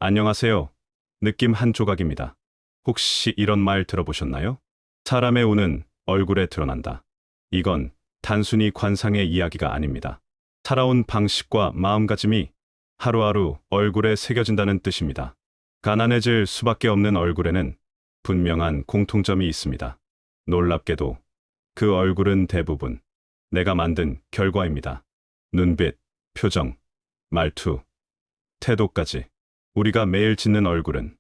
안녕하세요. 느낌 한 조각입니다. 혹시 이런 말 들어보셨나요? 사람의 운은 얼굴에 드러난다. 이건 단순히 관상의 이야기가 아닙니다. 살아온 방식과 마음가짐이 하루하루 얼굴에 새겨진다는 뜻입니다. 가난해질 수밖에 없는 얼굴에는 분명한 공통점이 있습니다. 놀랍게도 그 얼굴은 대부분 내가 만든 결과입니다. 눈빛, 표정, 말투, 태도까지. 우리가 매일 짓는 얼굴은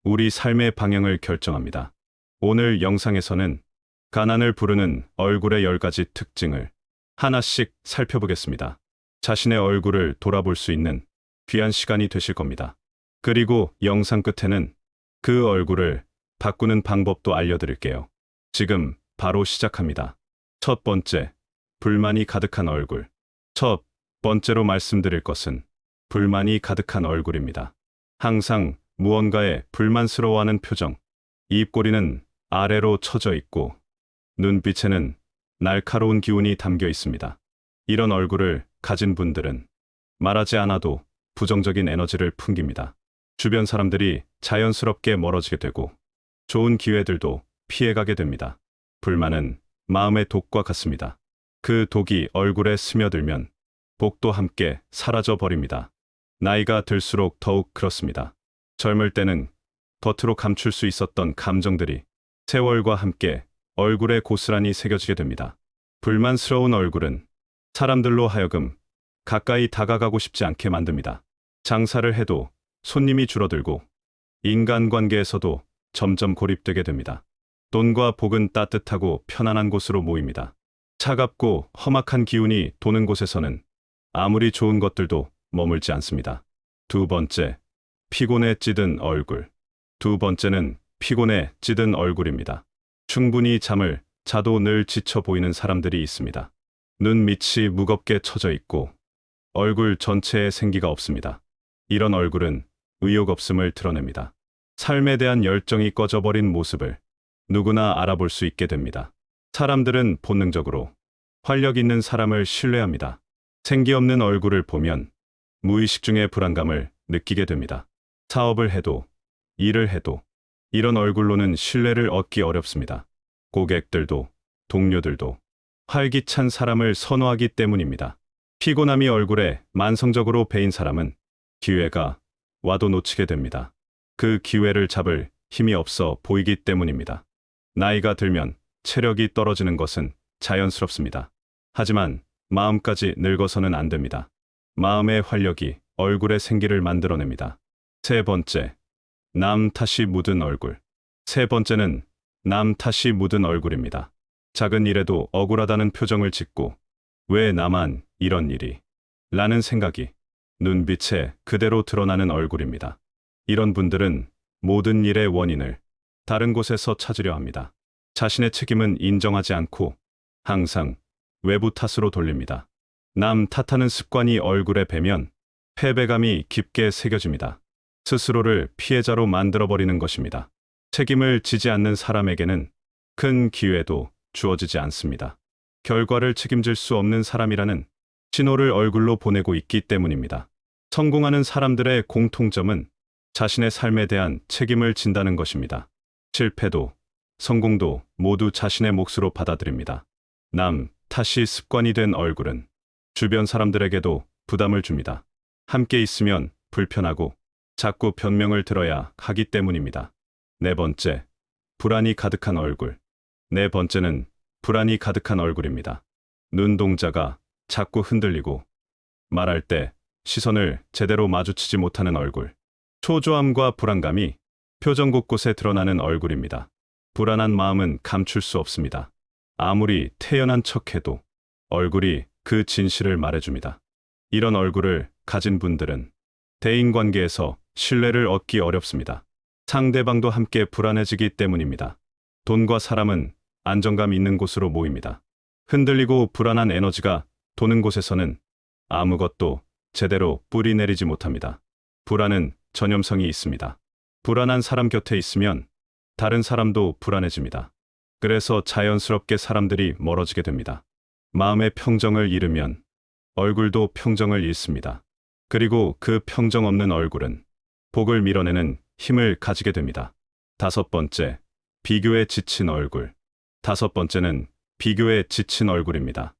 우리 삶의 방향을 결정합니다. 오늘 영상에서는 가난을 부르는 얼굴의 10가지 특징을 하나씩 살펴보겠습니다. 자신의 얼굴을 돌아볼 수 있는 귀한 시간이 되실 겁니다. 그리고 영상 끝에는 그 얼굴을 바꾸는 방법도 알려드릴게요. 지금 바로 시작합니다. 첫 번째, 불만이 가득한 얼굴. 첫 번째로 말씀드릴 것은 불만이 가득한 얼굴입니다. 항상 무언가에 불만스러워하는 표정, 입꼬리는 아래로 처져 있고 눈빛에는 날카로운 기운이 담겨 있습니다. 이런 얼굴을 가진 분들은 말하지 않아도 부정적인 에너지를 풍깁니다. 주변 사람들이 자연스럽게 멀어지게 되고 좋은 기회들도 피해가게 됩니다. 불만은 마음의 독과 같습니다. 그 독이 얼굴에 스며들면 복도 함께 사라져 버립니다. 나이가 들수록 더욱 그렇습니다. 젊을 때는 겉으로 감출 수 있었던 감정들이 세월과 함께 얼굴에 고스란히 새겨지게 됩니다. 불만스러운 얼굴은 사람들로 하여금 가까이 다가가고 싶지 않게 만듭니다. 장사를 해도 손님이 줄어들고 인간관계에서도 점점 고립되게 됩니다. 돈과 복은 따뜻하고 편안한 곳으로 모입니다. 차갑고 험악한 기운이 도는 곳에서는 아무리 좋은 것들도 머물지 않습니다. 두 번째, 피곤에 찌든 얼굴. 두 번째는 피곤에 찌든 얼굴입니다. 충분히 잠을 자도 늘 지쳐 보이는 사람들이 있습니다. 눈 밑이 무겁게 처져 있고 얼굴 전체에 생기가 없습니다. 이런 얼굴은 의욕 없음을 드러냅니다. 삶에 대한 열정이 꺼져버린 모습을 누구나 알아볼 수 있게 됩니다. 사람들은 본능적으로 활력 있는 사람을 신뢰합니다. 생기 없는 얼굴을 보면 무의식 중에 불안감을 느끼게 됩니다. 사업을 해도 일을 해도 이런 얼굴로는 신뢰를 얻기 어렵습니다. 고객들도 동료들도 활기찬 사람을 선호하기 때문입니다. 피곤함이 얼굴에 만성적으로 배인 사람은 기회가 와도 놓치게 됩니다. 그 기회를 잡을 힘이 없어 보이기 때문입니다. 나이가 들면 체력이 떨어지는 것은 자연스럽습니다. 하지만 마음까지 늙어서는 안 됩니다. 마음의 활력이 얼굴의 생기를 만들어냅니다. 세 번째, 남 탓이 묻은 얼굴. 세 번째는 남 탓이 묻은 얼굴입니다. 작은 일에도 억울하다는 표정을 짓고 왜 나만 이런 일이? 라는 생각이 눈빛에 그대로 드러나는 얼굴입니다. 이런 분들은 모든 일의 원인을 다른 곳에서 찾으려 합니다. 자신의 책임은 인정하지 않고 항상 외부 탓으로 돌립니다. 남 탓하는 습관이 얼굴에 배면 패배감이 깊게 새겨집니다. 스스로를 피해자로 만들어버리는 것입니다. 책임을 지지 않는 사람에게는 큰 기회도 주어지지 않습니다. 결과를 책임질 수 없는 사람이라는 신호를 얼굴로 보내고 있기 때문입니다. 성공하는 사람들의 공통점은 자신의 삶에 대한 책임을 진다는 것입니다. 실패도 성공도 모두 자신의 몫으로 받아들입니다. 남 탓이 습관이 된 얼굴은 주변 사람들에게도 부담을 줍니다. 함께 있으면 불편하고 자꾸 변명을 들어야 하기 때문입니다. 네 번째, 불안이 가득한 얼굴. 네 번째는 불안이 가득한 얼굴입니다. 눈동자가 자꾸 흔들리고 말할 때 시선을 제대로 마주치지 못하는 얼굴. 초조함과 불안감이 표정 곳곳에 드러나는 얼굴입니다. 불안한 마음은 감출 수 없습니다. 아무리 태연한 척해도 얼굴이 그 진실을 말해줍니다. 이런 얼굴을 가진 분들은 대인관계에서 신뢰를 얻기 어렵습니다. 상대방도 함께 불안해지기 때문입니다. 돈과 사람은 안정감 있는 곳으로 모입니다. 흔들리고 불안한 에너지가 도는 곳에서는 아무것도 제대로 뿌리 내리지 못합니다. 불안은 전염성이 있습니다. 불안한 사람 곁에 있으면 다른 사람도 불안해집니다. 그래서 자연스럽게 사람들이 멀어지게 됩니다. 마음의 평정을 잃으면 얼굴도 평정을 잃습니다. 그리고 그 평정 없는 얼굴은 복을 밀어내는 힘을 가지게 됩니다. 다섯 번째, 비교에 지친 얼굴. 다섯 번째는 비교에 지친 얼굴입니다.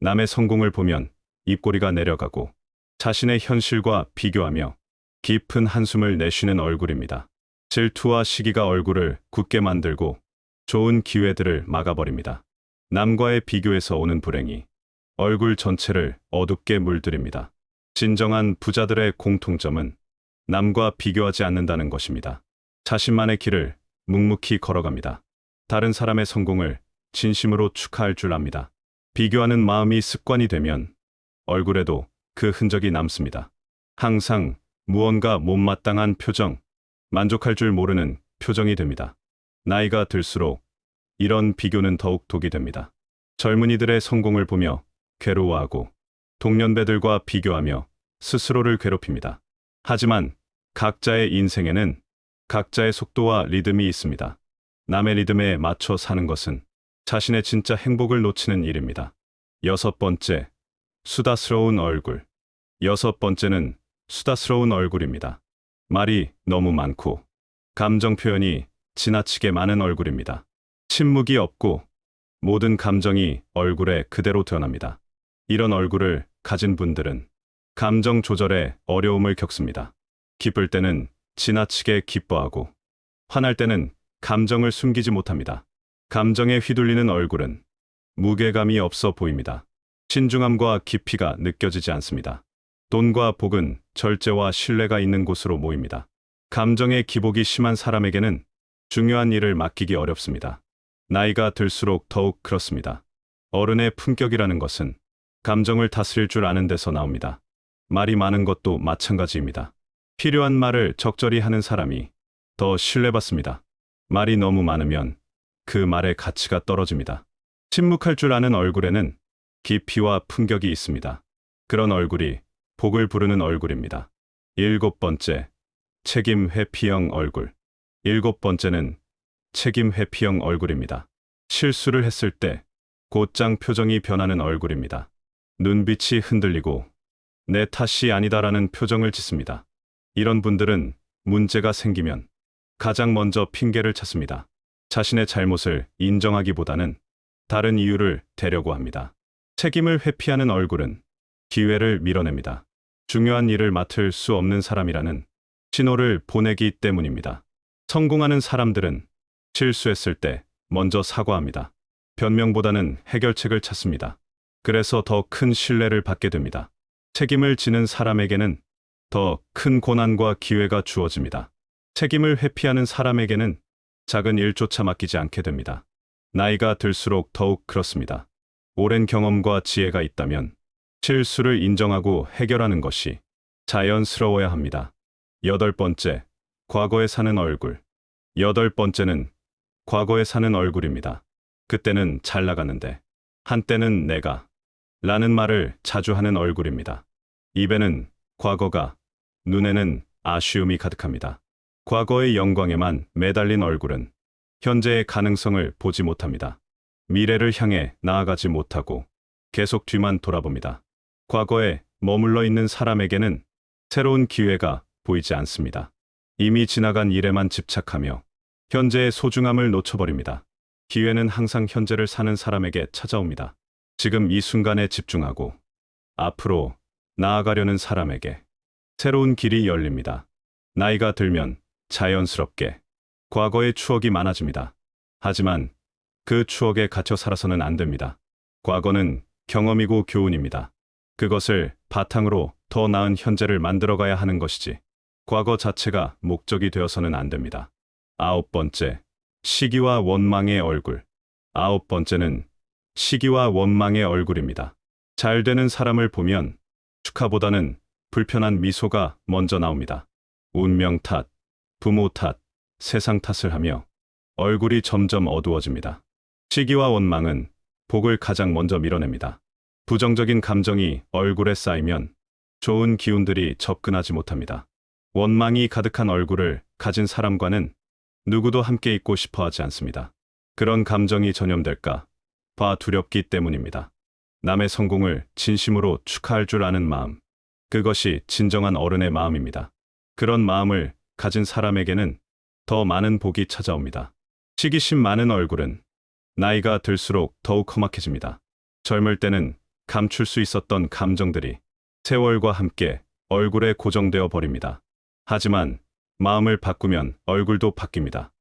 남의 성공을 보면 입꼬리가 내려가고 자신의 현실과 비교하며 깊은 한숨을 내쉬는 얼굴입니다. 질투와 시기가 얼굴을 굳게 만들고 좋은 기회들을 막아버립니다. 남과의 비교에서 오는 불행이 얼굴 전체를 어둡게 물들입니다. 진정한 부자들의 공통점은 남과 비교하지 않는다는 것입니다. 자신만의 길을 묵묵히 걸어갑니다. 다른 사람의 성공을 진심으로 축하할 줄 압니다. 비교하는 마음이 습관이 되면 얼굴에도 그 흔적이 남습니다. 항상 무언가 못마땅한 표정, 만족할 줄 모르는 표정이 됩니다. 나이가 들수록 이런 비교는 더욱 독이 됩니다. 젊은이들의 성공을 보며 괴로워하고 동년배들과 비교하며 스스로를 괴롭힙니다. 하지만 각자의 인생에는 각자의 속도와 리듬이 있습니다. 남의 리듬에 맞춰 사는 것은 자신의 진짜 행복을 놓치는 일입니다. 여섯 번째, 수다스러운 얼굴. 여섯 번째는 수다스러운 얼굴입니다. 말이 너무 많고 감정 표현이 지나치게 많은 얼굴입니다. 침묵이 없고 모든 감정이 얼굴에 그대로 드러납니다. 이런 얼굴을 가진 분들은 감정 조절에 어려움을 겪습니다. 기쁠 때는 지나치게 기뻐하고 화날 때는 감정을 숨기지 못합니다. 감정에 휘둘리는 얼굴은 무게감이 없어 보입니다. 신중함과 깊이가 느껴지지 않습니다. 돈과 복은 절제와 신뢰가 있는 곳으로 모입니다. 감정의 기복이 심한 사람에게는 중요한 일을 맡기기 어렵습니다. 나이가 들수록 더욱 그렇습니다. 어른의 품격이라는 것은 감정을 다스릴 줄 아는 데서 나옵니다. 말이 많은 것도 마찬가지입니다. 필요한 말을 적절히 하는 사람이 더 신뢰받습니다. 말이 너무 많으면 그 말의 가치가 떨어집니다. 침묵할 줄 아는 얼굴에는 깊이와 품격이 있습니다. 그런 얼굴이 복을 부르는 얼굴입니다. 일곱 번째, 책임 회피형 얼굴. 일곱 번째는 책임 회피형 얼굴입니다. 실수를 했을 때 곧장 표정이 변하는 얼굴입니다. 눈빛이 흔들리고 내 탓이 아니다라는 표정을 짓습니다. 이런 분들은 문제가 생기면 가장 먼저 핑계를 찾습니다. 자신의 잘못을 인정하기보다는 다른 이유를 대려고 합니다. 책임을 회피하는 얼굴은 기회를 밀어냅니다. 중요한 일을 맡을 수 없는 사람이라는 신호를 보내기 때문입니다. 성공하는 사람들은 실수했을 때 먼저 사과합니다. 변명보다는 해결책을 찾습니다. 그래서 더 큰 신뢰를 받게 됩니다. 책임을 지는 사람에게는 더 큰 고난과 기회가 주어집니다. 책임을 회피하는 사람에게는 작은 일조차 맡기지 않게 됩니다. 나이가 들수록 더욱 그렇습니다. 오랜 경험과 지혜가 있다면 실수를 인정하고 해결하는 것이 자연스러워야 합니다. 여덟 번째, 과거에 사는 얼굴. 여덟 번째는 과거에 사는 얼굴입니다. 그때는 잘 나갔는데, 한때는 내가 라는 말을 자주 하는 얼굴입니다. 입에는 과거가, 눈에는 아쉬움이 가득합니다. 과거의 영광에만 매달린 얼굴은 현재의 가능성을 보지 못합니다. 미래를 향해 나아가지 못하고 계속 뒤만 돌아봅니다. 과거에 머물러 있는 사람에게는 새로운 기회가 보이지 않습니다. 이미 지나간 일에만 집착하며 현재의 소중함을 놓쳐버립니다. 기회는 항상 현재를 사는 사람에게 찾아옵니다. 지금 이 순간에 집중하고 앞으로 나아가려는 사람에게 새로운 길이 열립니다. 나이가 들면 자연스럽게 과거의 추억이 많아집니다. 하지만 그 추억에 갇혀 살아서는 안 됩니다. 과거는 경험이고 교훈입니다. 그것을 바탕으로 더 나은 현재를 만들어가야 하는 것이지 과거 자체가 목적이 되어서는 안 됩니다. 아홉 번째, 시기와 원망의 얼굴. 아홉 번째는 시기와 원망의 얼굴입니다. 잘 되는 사람을 보면 축하보다는 불편한 미소가 먼저 나옵니다. 운명 탓, 부모 탓, 세상 탓을 하며 얼굴이 점점 어두워집니다. 시기와 원망은 복을 가장 먼저 밀어냅니다. 부정적인 감정이 얼굴에 쌓이면 좋은 기운들이 접근하지 못합니다. 원망이 가득한 얼굴을 가진 사람과는 누구도 함께 있고 싶어 하지 않습니다. 그런 감정이 전염될까 봐 두렵기 때문입니다. 남의 성공을 진심으로 축하할 줄 아는 마음, 그것이 진정한 어른의 마음입니다. 그런 마음을 가진 사람에게는 더 많은 복이 찾아옵니다. 시기심 많은 얼굴은 나이가 들수록 더욱 험악해집니다. 젊을 때는 감출 수 있었던 감정들이 세월과 함께 얼굴에 고정되어 버립니다. 하지만 마음을 바꾸면 얼굴도 바뀝니다.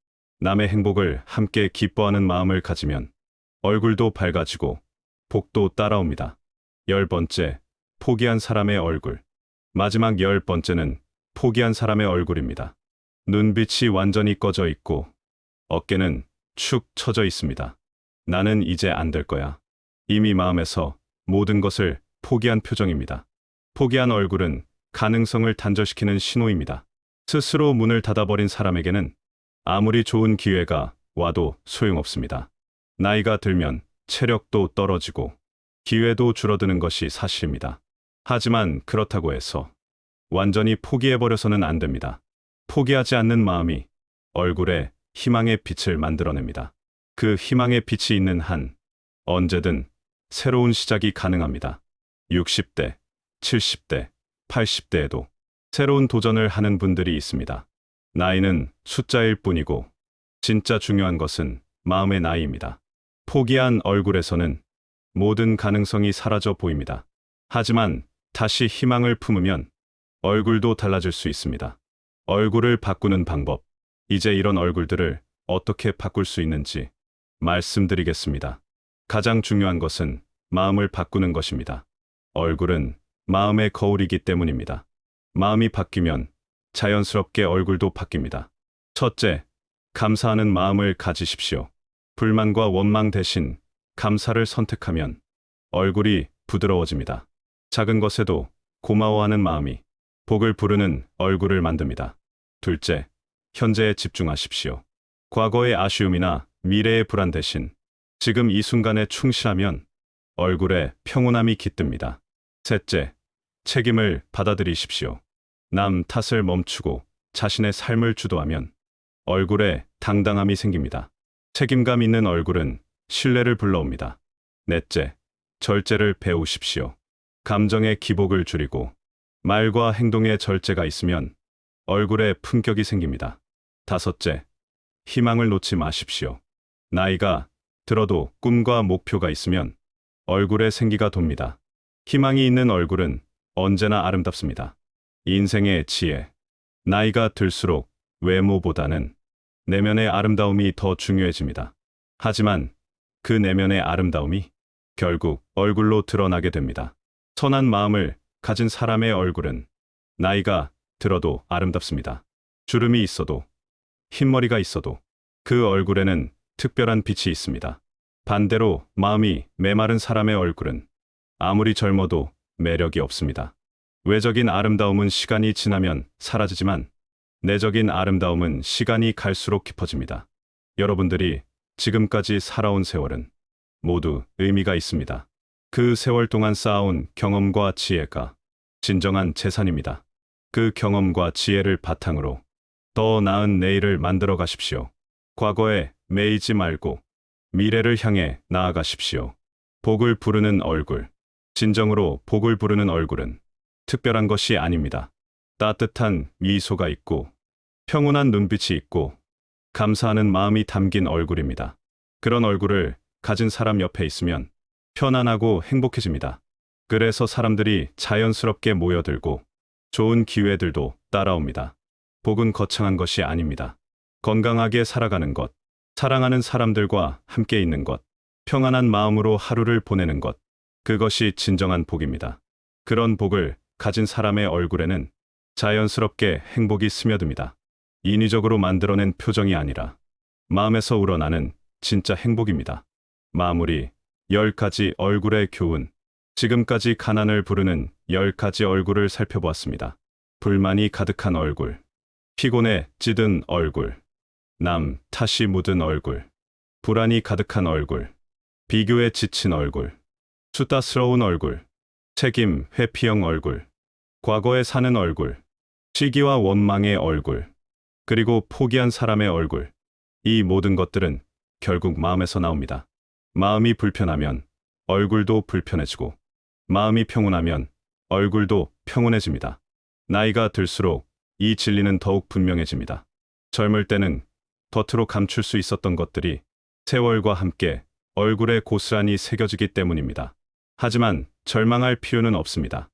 남의 행복을 함께 기뻐하는 마음을 가지면 얼굴도 밝아지고 복도 따라옵니다. 10번째, 포기한 사람의 얼굴. 마지막 10번째는 포기한 사람의 얼굴입니다. 눈빛이 완전히 꺼져 있고 어깨는 축 처져 있습니다. 나는 이제 안 될 거야. 이미 마음에서 모든 것을 포기한 표정입니다. 포기한 얼굴은 가능성을 단절시키는 신호입니다. 스스로 문을 닫아버린 사람에게는 아무리 좋은 기회가 와도 소용없습니다. 나이가 들면 체력도 떨어지고 기회도 줄어드는 것이 사실입니다. 하지만 그렇다고 해서 완전히 포기해버려서는 안 됩니다. 포기하지 않는 마음이 얼굴에 희망의 빛을 만들어냅니다. 그 희망의 빛이 있는 한 언제든 새로운 시작이 가능합니다. 60대, 70대, 80대에도 새로운 도전을 하는 분들이 있습니다. 나이는 숫자일 뿐이고 진짜 중요한 것은 마음의 나이입니다. 포기한 얼굴에서는 모든 가능성이 사라져 보입니다. 하지만 다시 희망을 품으면 얼굴도 달라질 수 있습니다. 얼굴을 바꾸는 방법. 이제 이런 얼굴들을 어떻게 바꿀 수 있는지 말씀드리겠습니다. 가장 중요한 것은 마음을 바꾸는 것입니다. 얼굴은 마음의 거울이기 때문입니다. 마음이 바뀌면 자연스럽게 얼굴도 바뀝니다. 첫째, 감사하는 마음을 가지십시오. 불만과 원망 대신 감사를 선택하면 얼굴이 부드러워집니다. 작은 것에도 고마워하는 마음이 복을 부르는 얼굴을 만듭니다. 둘째, 현재에 집중하십시오. 과거의 아쉬움이나 미래의 불안 대신 지금 이 순간에 충실하면 얼굴에 평온함이 깃듭니다. 셋째, 책임을 받아들이십시오. 남 탓을 멈추고 자신의 삶을 주도하면 얼굴에 당당함이 생깁니다. 책임감 있는 얼굴은 신뢰를 불러옵니다. 넷째, 절제를 배우십시오. 감정의 기복을 줄이고 말과 행동에 절제가 있으면 얼굴에 품격이 생깁니다. 다섯째, 희망을 놓지 마십시오. 나이가 들어도 꿈과 목표가 있으면 얼굴에 생기가 돕니다. 희망이 있는 얼굴은 언제나 아름답습니다. 인생의 지혜. 나이가 들수록 외모보다는 내면의 아름다움이 더 중요해집니다. 하지만 그 내면의 아름다움이 결국 얼굴로 드러나게 됩니다. 선한 마음을 가진 사람의 얼굴은 나이가 들어도 아름답습니다. 주름이 있어도 흰머리가 있어도 그 얼굴에는 특별한 빛이 있습니다. 반대로 마음이 메마른 사람의 얼굴은 아무리 젊어도 매력이 없습니다. 외적인 아름다움은 시간이 지나면 사라지지만 내적인 아름다움은 시간이 갈수록 깊어집니다. 여러분들이 지금까지 살아온 세월은 모두 의미가 있습니다. 그 세월 동안 쌓아온 경험과 지혜가 진정한 재산입니다. 그 경험과 지혜를 바탕으로 더 나은 내일을 만들어 가십시오. 과거에 매이지 말고 미래를 향해 나아가십시오. 복을 부르는 얼굴. 진정으로 복을 부르는 얼굴은 특별한 것이 아닙니다. 따뜻한 미소가 있고 평온한 눈빛이 있고 감사하는 마음이 담긴 얼굴입니다. 그런 얼굴을 가진 사람 옆에 있으면 편안하고 행복해집니다. 그래서 사람들이 자연스럽게 모여들고 좋은 기회들도 따라옵니다. 복은 거창한 것이 아닙니다. 건강하게 살아가는 것, 사랑하는 사람들과 함께 있는 것, 평안한 마음으로 하루를 보내는 것, 그것이 진정한 복입니다. 그런 복을 가진 사람의 얼굴에는 자연스럽게 행복이 스며듭니다. 인위적으로 만들어낸 표정이 아니라 마음에서 우러나는 진짜 행복입니다. 마무리. 10가지 얼굴의 교훈. 지금까지 가난을 부르는 10가지 얼굴을 살펴보았습니다. 불만이 가득한 얼굴, 피곤에 찌든 얼굴, 남 탓이 묻은 얼굴, 불안이 가득한 얼굴, 비교에 지친 얼굴, 수다스러운 얼굴, 책임 회피형 얼굴, 과거에 사는 얼굴, 시기와 원망의 얼굴, 그리고 포기한 사람의 얼굴. 이 모든 것들은 결국 마음에서 나옵니다. 마음이 불편하면 얼굴도 불편해지고 마음이 평온하면 얼굴도 평온해집니다. 나이가 들수록 이 진리는 더욱 분명해집니다. 젊을 때는 겉으로 감출 수 있었던 것들이 세월과 함께 얼굴에 고스란히 새겨지기 때문입니다. 하지만 절망할 필요는 없습니다.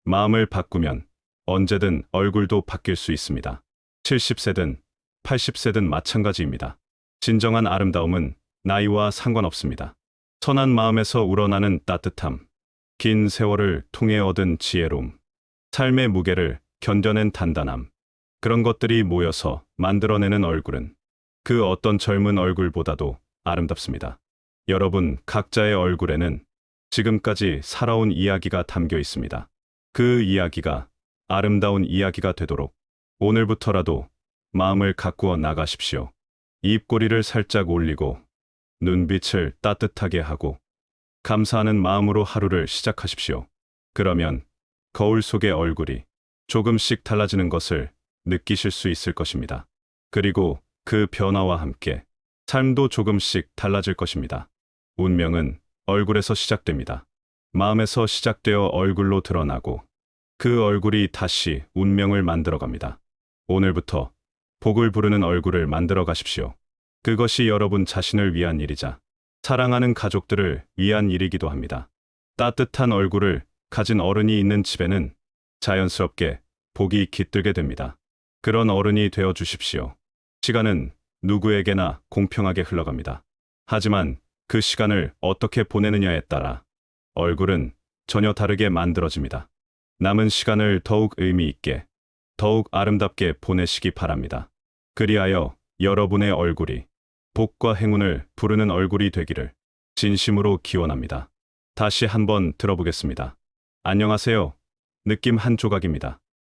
마음을 바꾸면 언제든 얼굴도 바뀔 수 있습니다. 70세든 80세든 마찬가지입니다. 진정한 아름다움은 나이와 상관없습니다. 선한 마음에서 우러나는 따뜻함, 긴 세월을 통해 얻은 지혜로움, 삶의 무게를 견뎌낸 단단함, 그런 것들이 모여서 만들어내는 얼굴은 그 어떤 젊은 얼굴보다도 아름답습니다. 여러분 각자의 얼굴에는 지금까지 살아온 이야기가 담겨 있습니다. 그 이야기가 아름다운 이야기가 되도록 오늘부터라도 마음을 가꾸어 나가십시오. 입꼬리를 살짝 올리고 눈빛을 따뜻하게 하고 감사하는 마음으로 하루를 시작하십시오. 그러면 거울 속의 얼굴이 조금씩 달라지는 것을 느끼실 수 있을 것입니다. 그리고 그 변화와 함께 삶도 조금씩 달라질 것입니다. 운명은 얼굴에서 시작됩니다. 마음에서 시작되어 얼굴로 드러나고 그 얼굴이 다시 운명을 만들어갑니다. 오늘부터 복을 부르는 얼굴을 만들어 가십시오. 그것이 여러분 자신을 위한 일이자 사랑하는 가족들을 위한 일이기도 합니다. 따뜻한 얼굴을 가진 어른이 있는 집에는 자연스럽게 복이 깃들게 됩니다. 그런 어른이 되어 주십시오. 시간은 누구에게나 공평하게 흘러갑니다. 하지만 그 시간을 어떻게 보내느냐에 따라 얼굴은 전혀 다르게 만들어집니다. 남은 시간을 더욱 의미 있게, 더욱 아름답게 보내시기 바랍니다. 그리하여 여러분의 얼굴이 복과 행운을 부르는 얼굴이 되기를 진심으로 기원합니다. 다시 한번 들어보겠습니다. 안녕하세요. 느낌 한 조각입니다.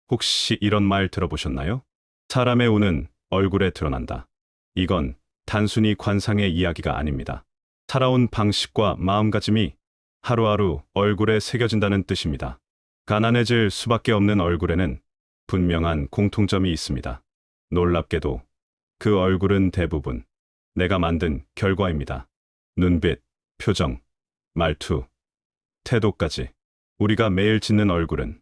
혹시 이런 말 들어보셨나요? 사람의 운은 얼굴에 드러난다. 이건 단순히 관상의 이야기가 아닙니다. 살아온 방식과 마음가짐이 하루하루 얼굴에 새겨진다는 뜻입니다. 가난해질 수밖에 없는 얼굴에는 분명한 공통점이 있습니다. 놀랍게도 그 얼굴은 대부분 내가 만든 결과입니다. 눈빛, 표정, 말투, 태도까지 우리가 매일 짓는 얼굴은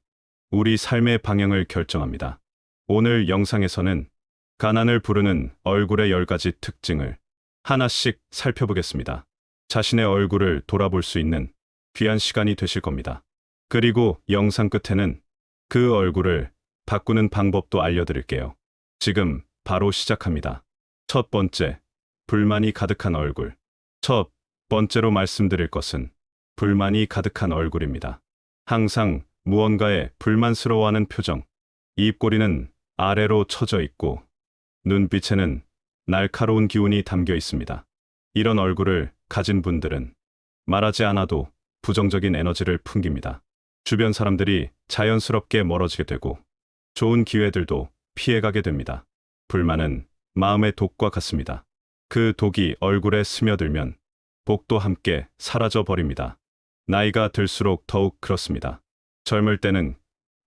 우리 삶의 방향을 결정합니다. 오늘 영상에서는 가난을 부르는 얼굴의 10가지 특징을 하나씩 살펴보겠습니다. 자신의 얼굴을 돌아볼 수 있는 귀한 시간이 되실 겁니다. 그리고 영상 끝에는 그 얼굴을 바꾸는 방법도 알려드릴게요. 지금 바로 시작합니다. 첫 번째, 불만이 가득한 얼굴. 첫 번째로 말씀드릴 것은 불만이 가득한 얼굴입니다. 항상 무언가에 불만스러워하는 표정, 입꼬리는 아래로 처져 있고 눈빛에는 날카로운 기운이 담겨 있습니다. 이런 얼굴을 가진 분들은 말하지 않아도 부정적인 에너지를 풍깁니다. 주변 사람들이 자연스럽게 멀어지게 되고 좋은 기회들도 피해가게 됩니다. 불만은 마음의 독과 같습니다. 그 독이 얼굴에 스며들면 복도 함께 사라져 버립니다. 나이가 들수록 더욱 그렇습니다. 젊을 때는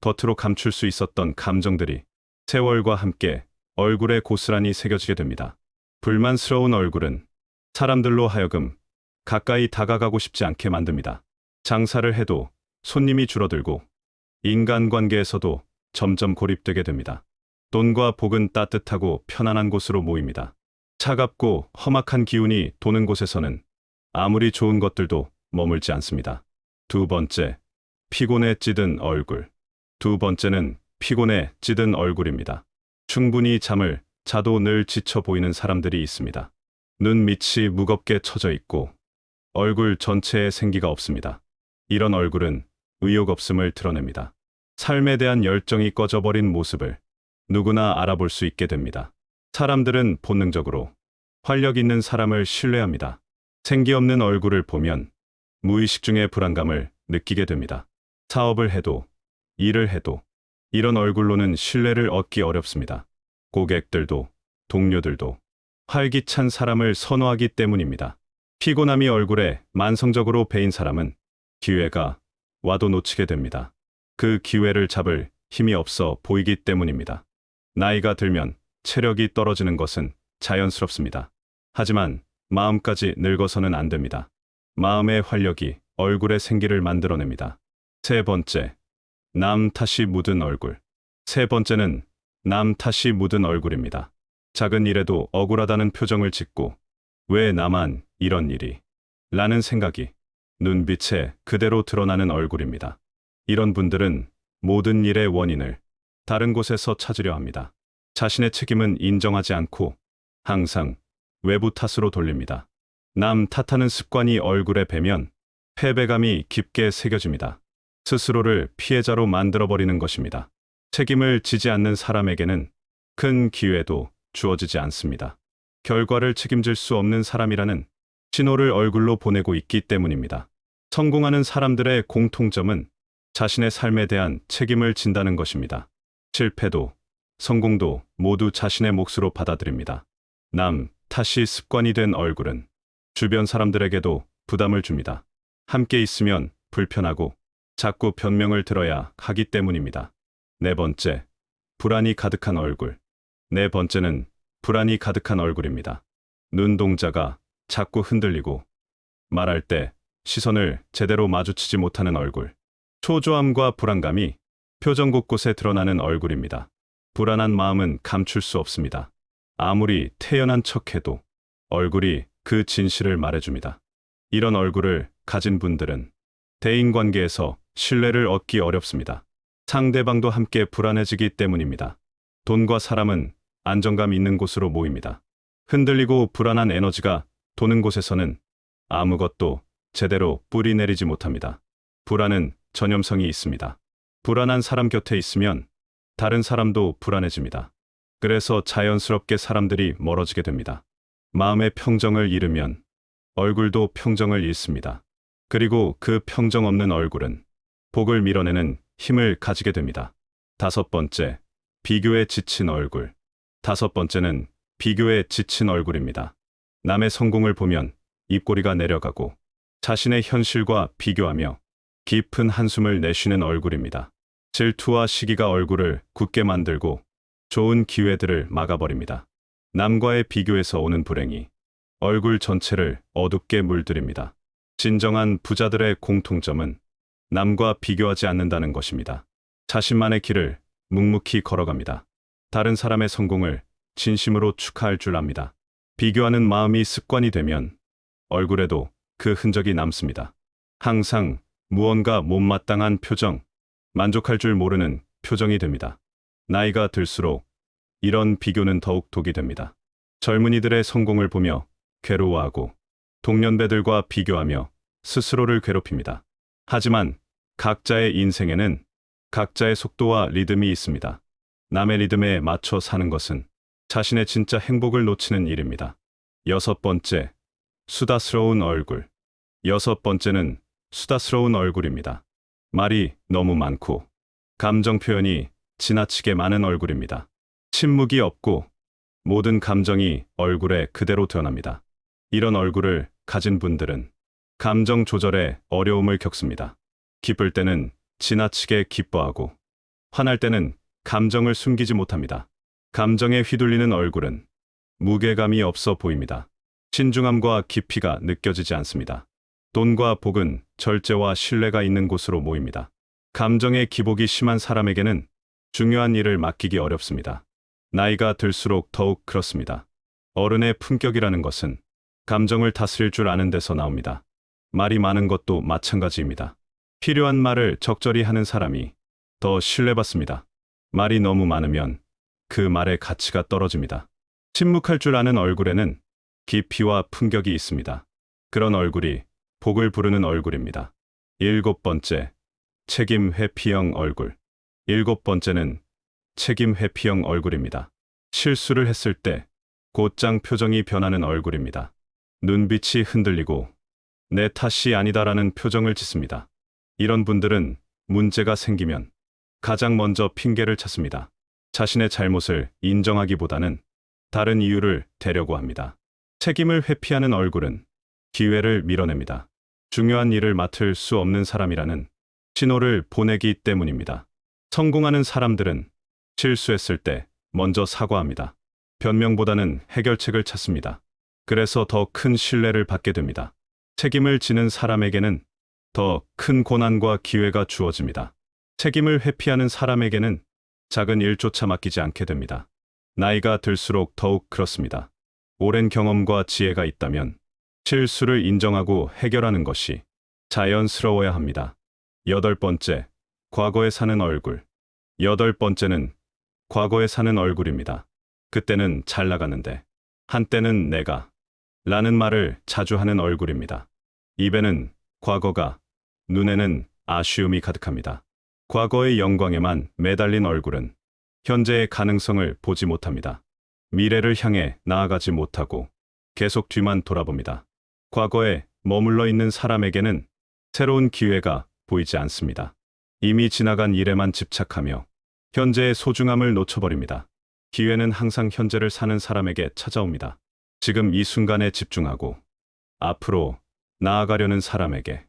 겉으로 감출 수 있었던 감정들이 세월과 함께 얼굴에 고스란히 새겨지게 됩니다. 불만스러운 얼굴은 사람들로 하여금 가까이 다가가고 싶지 않게 만듭니다. 장사를 해도 손님이 줄어들고 인간관계에서도 점점 고립되게 됩니다. 돈과 복은 따뜻하고 편안한 곳으로 모입니다. 차갑고 험악한 기운이 도는 곳에서는 아무리 좋은 것들도 머물지 않습니다. 두 번째, 피곤에 찌든 얼굴. 두 번째는 피곤에 찌든 얼굴입니다. 충분히 잠을 자도 늘 지쳐 보이는 사람들이 있습니다. 눈 밑이 무겁게 처져 있고 얼굴 전체에 생기가 없습니다. 이런 얼굴은 의욕 없음을 드러냅니다. 삶에 대한 열정이 꺼져버린 모습을 누구나 알아볼 수 있게 됩니다. 사람들은 본능적으로 활력 있는 사람을 신뢰합니다. 생기 없는 얼굴을 보면 무의식 중에 불안감을 느끼게 됩니다. 사업을 해도 일을 해도 이런 얼굴로는 신뢰를 얻기 어렵습니다. 고객들도 동료들도 활기찬 사람을 선호하기 때문입니다. 피곤함이 얼굴에 만성적으로 배인 사람은 기회가 와도 놓치게 됩니다. 그 기회를 잡을 힘이 없어 보이기 때문입니다. 나이가 들면 체력이 떨어지는 것은 자연스럽습니다. 하지만 마음까지 늙어서는 안 됩니다. 마음의 활력이 얼굴의 생기를 만들어냅니다. 세 번째, 남 탓이 묻은 얼굴. 세 번째는 남 탓이 묻은 얼굴입니다. 작은 일에도 억울하다는 표정을 짓고 왜 나만 이런 일이? 라는 생각이 눈빛에 그대로 드러나는 얼굴입니다. 이런 분들은 모든 일의 원인을 다른 곳에서 찾으려 합니다. 자신의 책임은 인정하지 않고 항상 외부 탓으로 돌립니다. 남 탓하는 습관이 얼굴에 배면 패배감이 깊게 새겨집니다. 스스로를 피해자로 만들어버리는 것입니다. 책임을 지지 않는 사람에게는 큰 기회도 주어지지 않습니다. 결과를 책임질 수 없는 사람이라는 신호를 얼굴로 보내고 있기 때문입니다. 성공하는 사람들의 공통점은 자신의 삶에 대한 책임을 진다는 것입니다. 실패도 성공도 모두 자신의 몫으로 받아들입니다. 남 탓이 습관이 된 얼굴은 주변 사람들에게도 부담을 줍니다. 함께 있으면 불편하고 자꾸 변명을 들어야 하기 때문입니다. 네 번째, 불안이 가득한 얼굴. 네 번째는 불안이 가득한 얼굴입니다. 눈동자가 자꾸 흔들리고 말할 때 시선을 제대로 마주치지 못하는 얼굴. 초조함과 불안감이 표정 곳곳에 드러나는 얼굴입니다. 불안한 마음은 감출 수 없습니다. 아무리 태연한 척해도 얼굴이 그 진실을 말해줍니다. 이런 얼굴을 가진 분들은 대인관계에서 신뢰를 얻기 어렵습니다. 상대방도 함께 불안해지기 때문입니다. 돈과 사람은 안정감 있는 곳으로 모입니다. 흔들리고 불안한 에너지가 도는 곳에서는 아무것도 제대로 뿌리 내리지 못합니다. 불안은 전염성이 있습니다. 불안한 사람 곁에 있으면 다른 사람도 불안해집니다. 그래서 자연스럽게 사람들이 멀어지게 됩니다. 마음의 평정을 잃으면 얼굴도 평정을 잃습니다. 그리고 그 평정 없는 얼굴은 복을 밀어내는 힘을 가지게 됩니다. 다섯 번째, 비교에 지친 얼굴. 다섯 번째는 비교에 지친 얼굴입니다. 남의 성공을 보면 입꼬리가 내려가고 자신의 현실과 비교하며 깊은 한숨을 내쉬는 얼굴입니다. 질투와 시기가 얼굴을 굳게 만들고 좋은 기회들을 막아버립니다. 남과의 비교에서 오는 불행이 얼굴 전체를 어둡게 물들입니다. 진정한 부자들의 공통점은 남과 비교하지 않는다는 것입니다. 자신만의 길을 묵묵히 걸어갑니다. 다른 사람의 성공을 진심으로 축하할 줄 압니다. 비교하는 마음이 습관이 되면 얼굴에도 그 흔적이 남습니다. 항상 무언가 못마땅한 표정, 만족할 줄 모르는 표정이 됩니다. 나이가 들수록 이런 비교는 더욱 독이 됩니다. 젊은이들의 성공을 보며 괴로워하고 동년배들과 비교하며 스스로를 괴롭힙니다. 하지만 각자의 인생에는 각자의 속도와 리듬이 있습니다. 남의 리듬에 맞춰 사는 것은 자신의 진짜 행복을 놓치는 일입니다. 여섯 번째, 수다스러운 얼굴. 여섯 번째는 수다스러운 얼굴입니다. 말이 너무 많고 감정 표현이 지나치게 많은 얼굴입니다. 침묵이 없고 모든 감정이 얼굴에 그대로 드러납니다. 이런 얼굴을 가진 분들은 감정 조절에 어려움을 겪습니다. 기쁠 때는 지나치게 기뻐하고 화날 때는 감정을 숨기지 못합니다. 감정에 휘둘리는 얼굴은 무게감이 없어 보입니다. 신중함과 깊이가 느껴지지 않습니다. 돈과 복은 절제와 신뢰가 있는 곳으로 모입니다. 감정의 기복이 심한 사람에게는 중요한 일을 맡기기 어렵습니다. 나이가 들수록 더욱 그렇습니다. 어른의 품격이라는 것은 감정을 다스릴 줄 아는 데서 나옵니다. 말이 많은 것도 마찬가지입니다. 필요한 말을 적절히 하는 사람이 더 신뢰받습니다. 말이 너무 많으면 그 말의 가치가 떨어집니다. 침묵할 줄 아는 얼굴에는 깊이와 품격이 있습니다. 그런 얼굴이 복을 부르는 얼굴입니다. 일곱 번째, 책임 회피형 얼굴. 일곱 번째는 책임 회피형 얼굴입니다. 실수를 했을 때 곧장 표정이 변하는 얼굴입니다. 눈빛이 흔들리고 내 탓이 아니다라는 표정을 짓습니다. 이런 분들은 문제가 생기면 가장 먼저 핑계를 찾습니다. 자신의 잘못을 인정하기보다는 다른 이유를 대려고 합니다. 책임을 회피하는 얼굴은 기회를 밀어냅니다. 중요한 일을 맡을 수 없는 사람이라는 신호를 보내기 때문입니다. 성공하는 사람들은 실수했을 때 먼저 사과합니다. 변명보다는 해결책을 찾습니다. 그래서 더 큰 신뢰를 받게 됩니다. 책임을 지는 사람에게는 더 큰 고난과 기회가 주어집니다. 책임을 회피하는 사람에게는 작은 일조차 맡기지 않게 됩니다. 나이가 들수록 더욱 그렇습니다. 오랜 경험과 지혜가 있다면 실수를 인정하고 해결하는 것이 자연스러워야 합니다. 여덟 번째, 과거에 사는 얼굴. 여덟 번째는 과거에 사는 얼굴입니다. 그때는 잘 나갔는데, 한때는 내가 라는 말을 자주 하는 얼굴입니다. 입에는 과거가, 눈에는 아쉬움이 가득합니다. 과거의 영광에만 매달린 얼굴은 현재의 가능성을 보지 못합니다. 미래를 향해 나아가지 못하고 계속 뒤만 돌아봅니다. 과거에 머물러 있는 사람에게는 새로운 기회가 보이지 않습니다. 이미 지나간 일에만 집착하며 현재의 소중함을 놓쳐버립니다. 기회는 항상 현재를 사는 사람에게 찾아옵니다. 지금 이 순간에 집중하고 앞으로 나아가려는 사람에게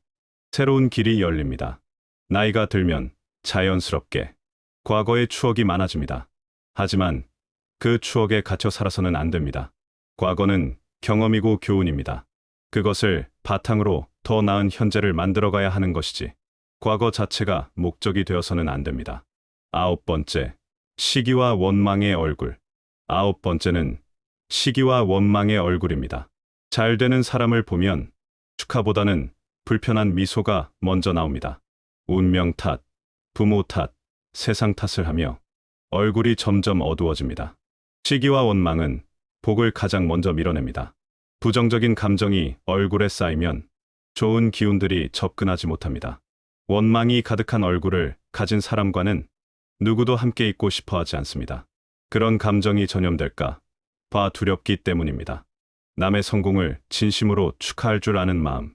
새로운 길이 열립니다. 나이가 들면 자연스럽게 과거의 추억이 많아집니다. 하지만 그 추억에 갇혀 살아서는 안 됩니다. 과거는 경험이고 교훈입니다. 그것을 바탕으로 더 나은 현재를 만들어가야 하는 것이지, 과거 자체가 목적이 되어서는 안 됩니다. 아홉 번째, 시기와 원망의 얼굴. 아홉 번째는 시기와 원망의 얼굴입니다. 잘 되는 사람을 보면 축하보다는 불편한 미소가 먼저 나옵니다. 운명 탓, 부모 탓, 세상 탓을 하며 얼굴이 점점 어두워집니다. 시기와 원망은 복을 가장 먼저 밀어냅니다. 부정적인 감정이 얼굴에 쌓이면 좋은 기운들이 접근하지 못합니다. 원망이 가득한 얼굴을 가진 사람과는 누구도 함께 있고 싶어 하지 않습니다. 그런 감정이 전염될까 봐 두렵기 때문입니다. 남의 성공을 진심으로 축하할 줄 아는 마음,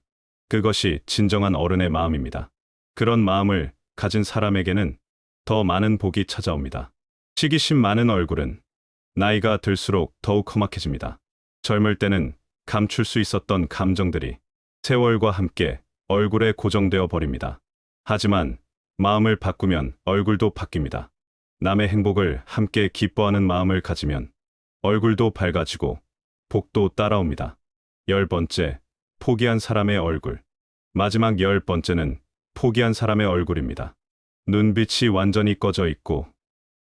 그것이 진정한 어른의 마음입니다. 그런 마음을 가진 사람에게는 더 많은 복이 찾아옵니다. 시기심 많은 얼굴은 나이가 들수록 더욱 험악해집니다. 젊을 때는 감출 수 있었던 감정들이 세월과 함께 얼굴에 고정되어 버립니다. 하지만 마음을 바꾸면 얼굴도 바뀝니다. 남의 행복을 함께 기뻐하는 마음을 가지면 얼굴도 밝아지고 복도 따라옵니다. 열 번째, 포기한 사람의 얼굴. 마지막 열 번째는 포기한 사람의 얼굴입니다. 눈빛이 완전히 꺼져 있고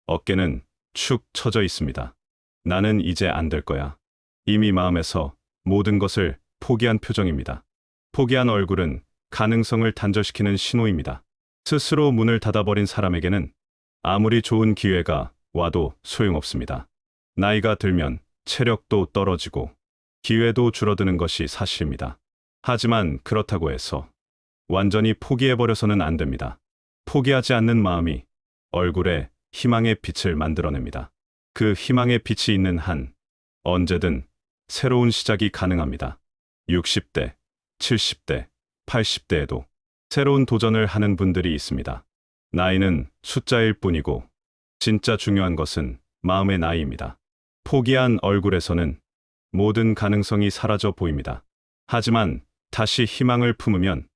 어깨는 축 처져 있습니다. 나는 이제 안 될 거야. 이미 마음에서 모든 것을 포기한 표정입니다. 포기한 얼굴은 가능성을 단절시키는 신호입니다. 스스로 문을 닫아버린 사람에게는 아무리 좋은 기회가 와도 소용없습니다. 나이가 들면 체력도 떨어지고 기회도 줄어드는 것이 사실입니다. 하지만 그렇다고 해서 완전히 포기해버려서는 안 됩니다. 포기하지 않는 마음이 얼굴에 희망의 빛을 만들어냅니다. 그 희망의 빛이 있는 한 언제든 새로운 시작이 가능합니다. 60대, 70대, 80대에도 새로운 도전을 하는 분들이 있습니다. 나이는 숫자일 뿐이고 진짜 중요한 것은 마음의 나이입니다. 포기한 얼굴에서는 모든 가능성이 사라져 보입니다. 하지만 다시 희망을 품으면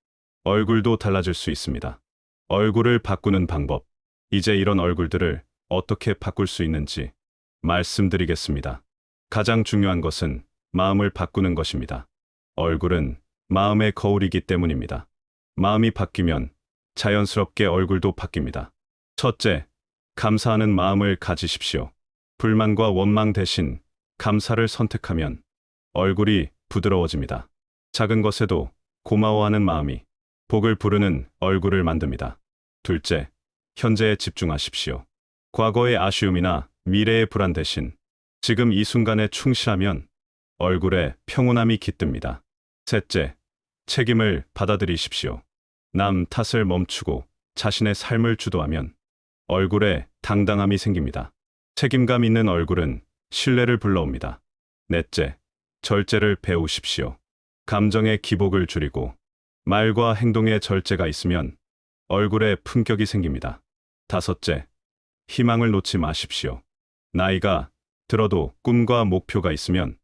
얼굴도 달라질 수 있습니다. 얼굴을 바꾸는 방법. 이제 이런 얼굴들을 어떻게 바꿀 수 있는지 말씀드리겠습니다. 가장 중요한 것은 마음을 바꾸는 것입니다. 얼굴은 마음의 거울이기 때문입니다. 마음이 바뀌면 자연스럽게 얼굴도 바뀝니다. 첫째, 감사하는 마음을 가지십시오. 불만과 원망 대신 감사를 선택하면 얼굴이 부드러워집니다. 작은 것에도 고마워하는 마음이 복을 부르는 얼굴을 만듭니다. 둘째, 현재에 집중하십시오. 과거의 아쉬움이나 미래의 불안 대신 지금 이 순간에 충실하면 얼굴에 평온함이 깃듭니다. 셋째, 책임을 받아들이십시오. 남 탓을 멈추고 자신의 삶을 주도하면 얼굴에 당당함이 생깁니다. 책임감 있는 얼굴은 신뢰를 불러옵니다. 넷째, 절제를 배우십시오. 감정의 기복을 줄이고 말과 행동에 절제가 있으면 얼굴에 품격이 생깁니다. 다섯째, 희망을 놓지 마십시오. 나이가 들어도 꿈과 목표가 있으면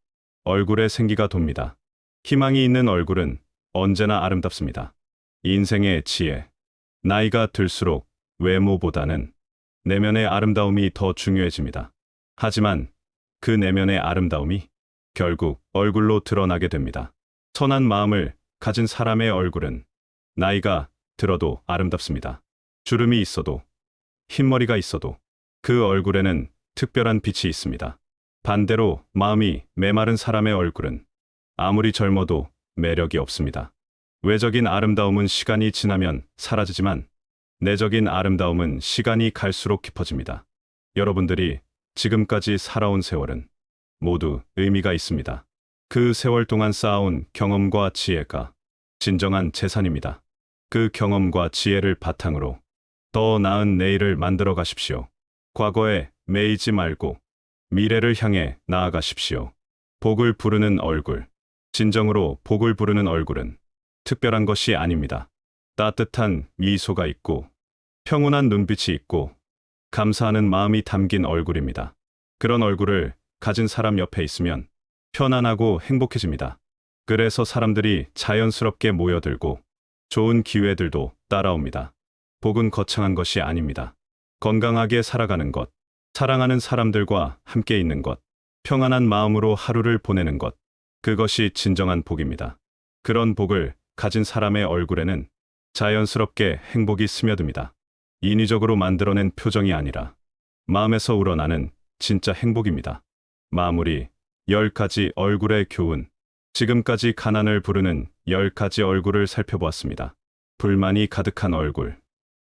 얼굴에 생기가 돕니다. 희망이 있는 얼굴은 언제나 아름답습니다. 인생의 지혜. 나이가 들수록 외모보다는 내면의 아름다움이 더 중요해집니다. 하지만 그 내면의 아름다움이 결국 얼굴로 드러나게 됩니다. 선한 마음을 가진 사람의 얼굴은 나이가 들어도 아름답습니다. 주름이 있어도 흰머리가 있어도 그 얼굴에는 특별한 빛이 있습니다. 반대로 마음이 메마른 사람의 얼굴은 아무리 젊어도 매력이 없습니다. 외적인 아름다움은 시간이 지나면 사라지지만 내적인 아름다움은 시간이 갈수록 깊어집니다. 여러분들이 지금까지 살아온 세월은 모두 의미가 있습니다. 그 세월 동안 쌓아온 경험과 지혜가 진정한 재산입니다. 그 경험과 지혜를 바탕으로 더 나은 내일을 만들어 가십시오. 과거에 매이지 말고 미래를 향해 나아가십시오. 복을 부르는 얼굴. 진정으로 복을 부르는 얼굴은 특별한 것이 아닙니다. 따뜻한 미소가 있고 평온한 눈빛이 있고 감사하는 마음이 담긴 얼굴입니다. 그런 얼굴을 가진 사람 옆에 있으면 편안하고 행복해집니다. 그래서 사람들이 자연스럽게 모여들고 좋은 기회들도 따라옵니다. 복은 거창한 것이 아닙니다. 건강하게 살아가는 것, 사랑하는 사람들과 함께 있는 것, 평안한 마음으로 하루를 보내는 것, 그것이 진정한 복입니다. 그런 복을 가진 사람의 얼굴에는 자연스럽게 행복이 스며듭니다. 인위적으로 만들어낸 표정이 아니라 마음에서 우러나는 진짜 행복입니다. 마무리 10가지 얼굴의 교훈. 지금까지 가난을 부르는 10가지 얼굴을 살펴보았습니다. 불만이 가득한 얼굴,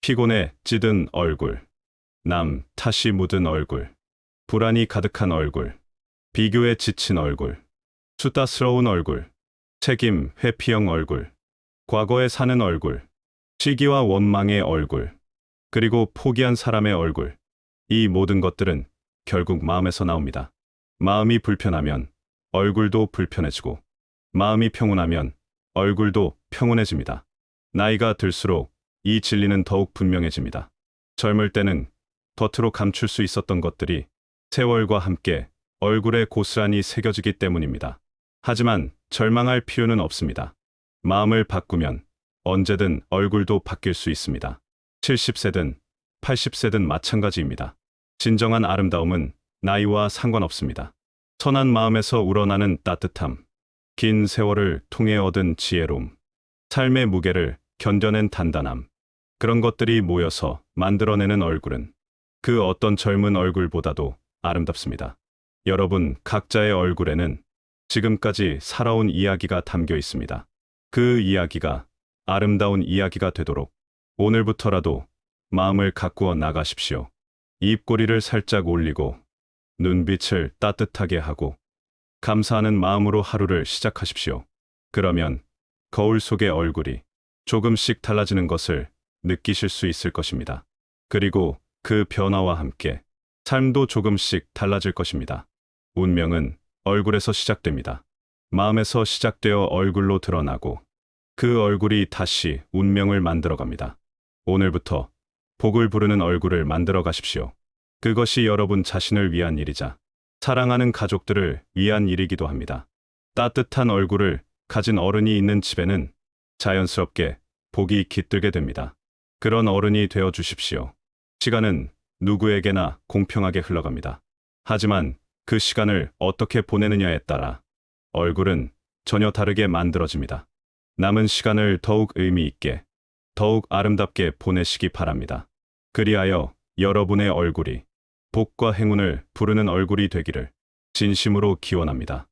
피곤에 찌든 얼굴, 남 탓이 묻은 얼굴, 불안이 가득한 얼굴, 비교에 지친 얼굴, 수다스러운 얼굴, 책임 회피형 얼굴, 과거에 사는 얼굴, 시기와 원망의 얼굴, 그리고 포기한 사람의 얼굴. 이 모든 것들은 결국 마음에서 나옵니다. 마음이 불편하면 얼굴도 불편해지고, 마음이 평온하면 얼굴도 평온해집니다. 나이가 들수록 이 진리는 더욱 분명해집니다. 젊을 때는 겉으로 감출 수 있었던 것들이 세월과 함께 얼굴에 고스란히 새겨지기 때문입니다. 하지만 절망할 필요는 없습니다. 마음을 바꾸면 언제든 얼굴도 바뀔 수 있습니다. 70세든 80세든 마찬가지입니다. 진정한 아름다움은 나이와 상관없습니다. 선한 마음에서 우러나는 따뜻함, 긴 세월을 통해 얻은 지혜로움, 삶의 무게를 견뎌낸 단단함, 그런 것들이 모여서 만들어내는 얼굴은 그 어떤 젊은 얼굴보다도 아름답습니다. 여러분 각자의 얼굴에는 지금까지 살아온 이야기가 담겨 있습니다. 그 이야기가 아름다운 이야기가 되도록 오늘부터라도 마음을 가꾸어 나가십시오. 입꼬리를 살짝 올리고 눈빛을 따뜻하게 하고 감사하는 마음으로 하루를 시작하십시오. 그러면 거울 속의 얼굴이 조금씩 달라지는 것을 느끼실 수 있을 것입니다. 그리고 그 변화와 함께 삶도 조금씩 달라질 것입니다. 운명은 얼굴에서 시작됩니다. 마음에서 시작되어 얼굴로 드러나고 그 얼굴이 다시 운명을 만들어갑니다. 오늘부터 복을 부르는 얼굴을 만들어 가십시오. 그것이 여러분 자신을 위한 일이자 사랑하는 가족들을 위한 일이기도 합니다. 따뜻한 얼굴을 가진 어른이 있는 집에는 자연스럽게 복이 깃들게 됩니다. 그런 어른이 되어 주십시오. 시간은 누구에게나 공평하게 흘러갑니다. 하지만 그 시간을 어떻게 보내느냐에 따라 얼굴은 전혀 다르게 만들어집니다. 남은 시간을 더욱 의미 있게, 더욱 아름답게 보내시기 바랍니다. 그리하여 여러분의 얼굴이 복과 행운을 부르는 얼굴이 되기를 진심으로 기원합니다.